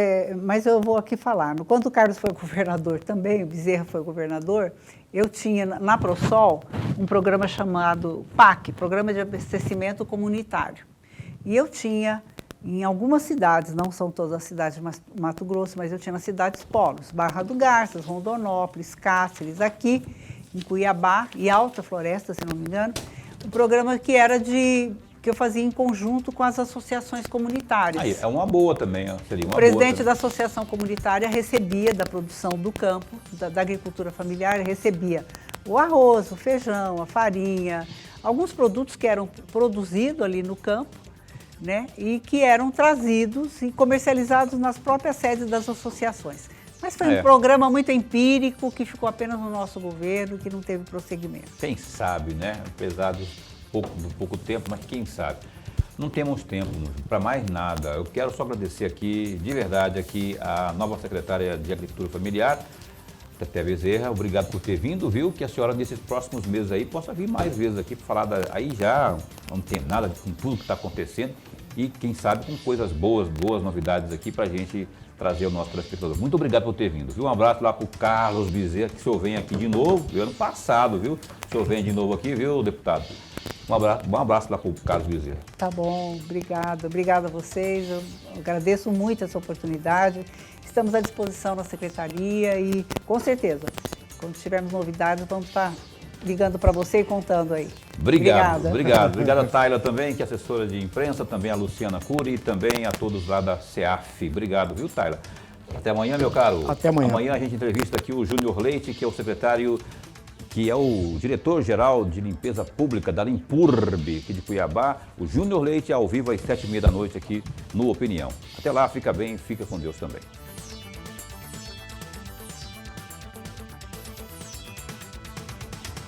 mas eu vou aqui falar. Quando o Carlos foi governador também, o Bezerra foi governador, eu tinha na ProSol um programa chamado PAC, Programa de Abastecimento Comunitário. E eu tinha, em algumas cidades, não são todas as cidades de Mato Grosso, mas eu tinha nas cidades polos, Barra do Garças, Rondonópolis, Cáceres, aqui em Cuiabá e Alta Floresta, se não me engano, um programa que eu fazia em conjunto com as associações comunitárias. É uma boa também, seria uma boa. O presidente da associação comunitária recebia da produção do campo, da agricultura familiar, recebia o arroz, o feijão, a farinha, alguns produtos que eram produzidos ali no campo, né, e que eram trazidos e comercializados nas próprias sedes das associações. Mas foi um programa muito empírico, que ficou apenas no nosso governo, que não teve prosseguimento. Quem sabe, né? Apesar do pouco tempo, mas quem sabe. Não temos tempo para mais nada. Eu quero só agradecer aqui, de verdade, aqui a nova secretária de Agricultura Familiar, Teté Bezerra. Obrigado por ter vindo, viu? Que a senhora, nesses próximos meses aí, possa vir mais vezes aqui para falar aí já, não tem nada com tudo que está acontecendo e, quem sabe, com coisas boas novidades aqui para a gente trazer o nosso telespectador. Muito obrigado por ter vindo, viu? Um abraço lá para o Carlos Bezerra, que o senhor vem aqui de novo, ano passado, viu? O senhor vem de novo aqui, viu, deputado? Um abraço lá para o Carlos Bezerra. Tá bom, obrigada. Obrigada a vocês. Eu agradeço muito essa oportunidade. Estamos à disposição na secretaria e, com certeza, quando tivermos novidades, vamos estar ligando para você e contando aí. Obrigado. Obrigado a Tayla também, que é assessora de imprensa, também a Luciana Cury e também a todos lá da CEAF. Obrigado, viu, Tayla? Até amanhã, meu caro. Até amanhã. Amanhã a gente entrevista aqui o Júnior Leite, que é o secretário, que é o diretor-geral de limpeza pública da Limpurb, aqui de Cuiabá. O Júnior Leite ao vivo às 7h30 da noite aqui no Opinião. Até lá, fica bem, fica com Deus também.